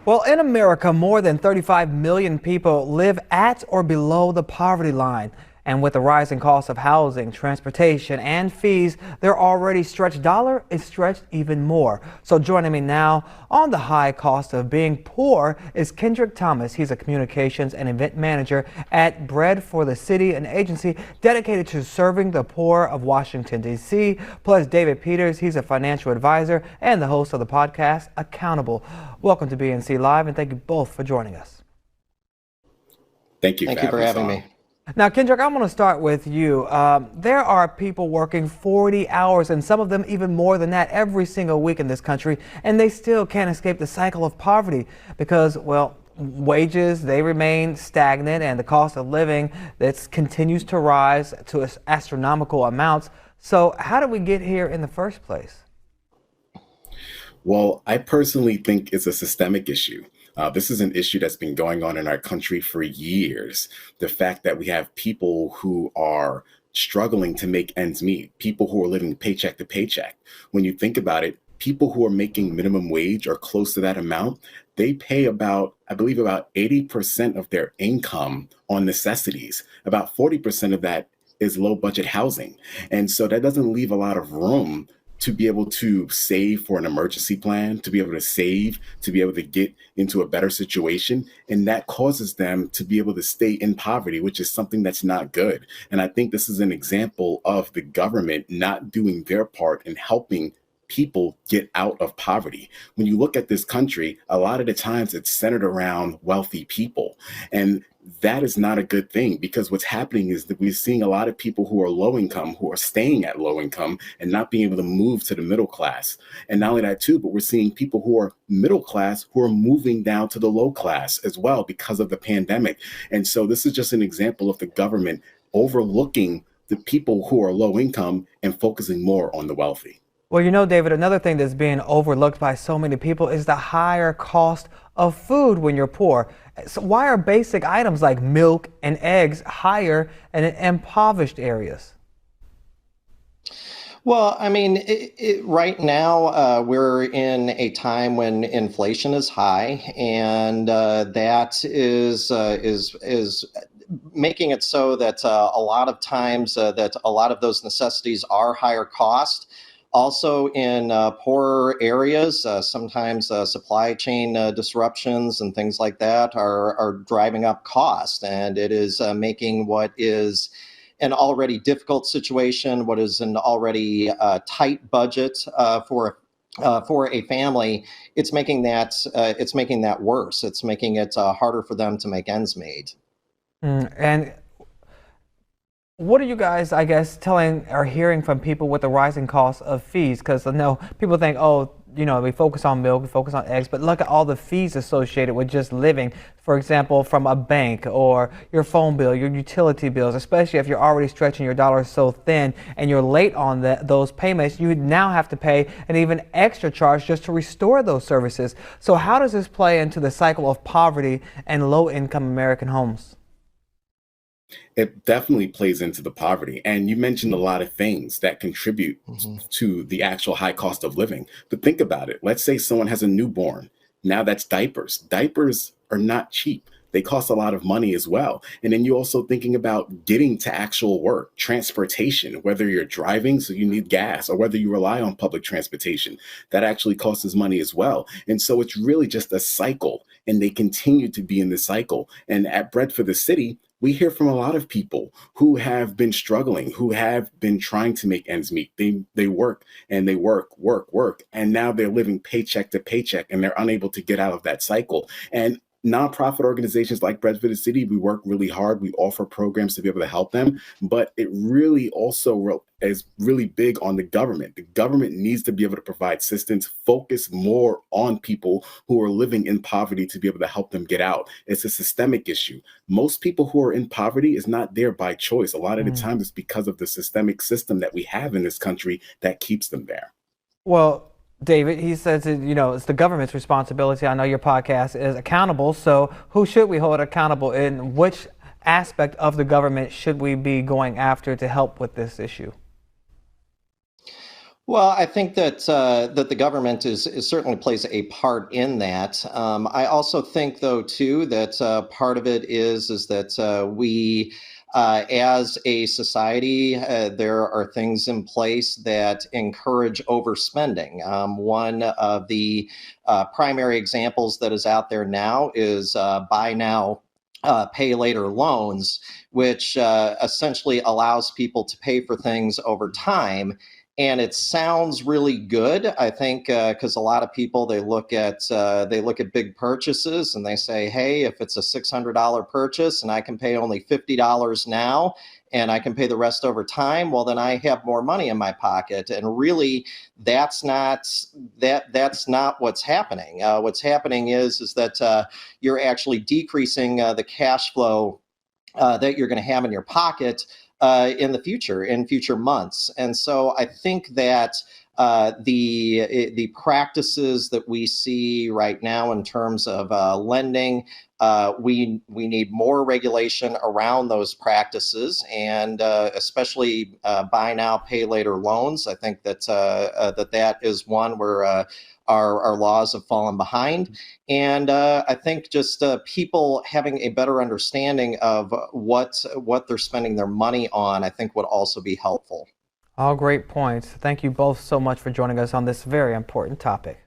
Well, in America, more than 35 million people live at or below the poverty line. And with the rising cost of housing, transportation, and fees, their already stretched dollar is stretched even more. So joining me now on the high cost of being poor is Kendrick Thomas. He's a communications and event manager at Bread for the City, an agency dedicated to serving the poor of Washington, D.C. Plus David Peters, he's a financial advisor and the host of the podcast Accountable. Welcome to BNC Live, and thank you both for joining us. Thank you for having me. Now, Kendrick, I'm going to start with you. There are people working 40 hours and some of them even more than that every single week in this country, and they still can't escape the cycle of poverty because, well, wages, they remain stagnant and the cost of living that continues to rise to astronomical amounts. So how did we get here in the first place? Well, I personally think it's a systemic issue. This is an issue that's been going on in our country for years. The fact that we have people who are struggling to make ends meet, people who are living paycheck to paycheck. When you think about it, people who are making minimum wage or close to that amount, they pay about, I believe, about 80% of their income on necessities. About 40% of that is low budget housing. And so that doesn't leave a lot of room to be able to save for an emergency plan, to be able to save, to be able to get into a better situation. And that causes them to be able to stay in poverty, which is something that's not good. And I think this is an example of the government not doing their part in helping people get out of poverty. When you look at this country, a lot of the times it's centered around wealthy people. And that is not a good thing, because what's happening is that we're seeing a lot of people who are low income, who are staying at low income and not being able to move to the middle class. And not only that too, but we're seeing people who are middle class who are moving down to the low class as well because of the pandemic. And so this is just an example of the government overlooking the people who are low income and focusing more on the wealthy. Well, you know, David, another thing that's being overlooked by so many people is the higher cost of food when you're poor. So why are basic items like milk and eggs higher in impoverished areas? Well, I mean, right now we're in a time when inflation is high, and that is making it so that a lot of times that a lot of those necessities are higher cost. Also in poorer areas, sometimes supply chain disruptions and things like that are driving up cost, and it is making what is an already difficult situation, what is an already tight budget for a family, it's making that worse. It's making it harder for them to make ends meet. And what are you guys, I guess, telling or hearing from people with the rising cost of fees? Because I know people think, oh, you know, we focus on milk, we focus on eggs, but look at all the fees associated with just living. For example, from a bank or your phone bill, your utility bills, especially if you're already stretching your dollars so thin and you're late on those payments, you now have to pay an even extra charge just to restore those services. So how does this play into the cycle of poverty and low-income American homes? It definitely plays into the poverty. And you mentioned a lot of things that contribute to the actual high cost of living. But think about it. Let's say someone has a newborn. Now that's diapers. Diapers are not cheap. They cost a lot of money as well. And then you're also thinking about getting to actual work, transportation, whether you're driving, so you need gas, or whether you rely on public transportation. That actually costs money as well. And so it's really just a cycle, and they continue to be in the cycle. And at Bread for the City, we hear from a lot of people who have been struggling, who have been trying to make ends meet. They work and they work, and now they're living paycheck to paycheck, and they're unable to get out of that cycle. And nonprofit organizations like Bread for the City, we work really hard. We offer programs to be able to help them, but it really also is really big on the government. The government needs to be able to provide assistance, focus more on people who are living in poverty to be able to help them get out. It's a systemic issue. Most people who are in poverty is not there by choice. A lot of the time it's because of the systemic system that we have in this country that keeps them there. Well, David, he says, you know, it's the government's responsibility. I know your podcast is Accountable. So who should we hold accountable, and which aspect of the government should we be going after to help with this issue? Well, I think that the government is certainly plays a part in that. I also think, though, too, that part of it is that we, as a society, there are things in place that encourage overspending. One of the primary examples that is out there now is buy now. Pay later loans, which essentially allows people to pay for things over time, and it sounds really good. I think because a lot of people they look at big purchases and they say, hey, if it's a $600 purchase and I can pay only $50 now and I can pay the rest over time, well, then I have more money in my pocket. And really, that's not that's not what's happening. What's happening is that you're actually decreasing the cash flow that you're going to have in your pocket in the future, in future months. And so I think that the practices that we see right now in terms of lending, we need more regulation around those practices, and especially buy now, pay later loans. I think that that is one where our laws have fallen behind. And I think just people having a better understanding of what they're spending their money on, I think would also be helpful. All great points. Thank you both so much for joining us on this very important topic.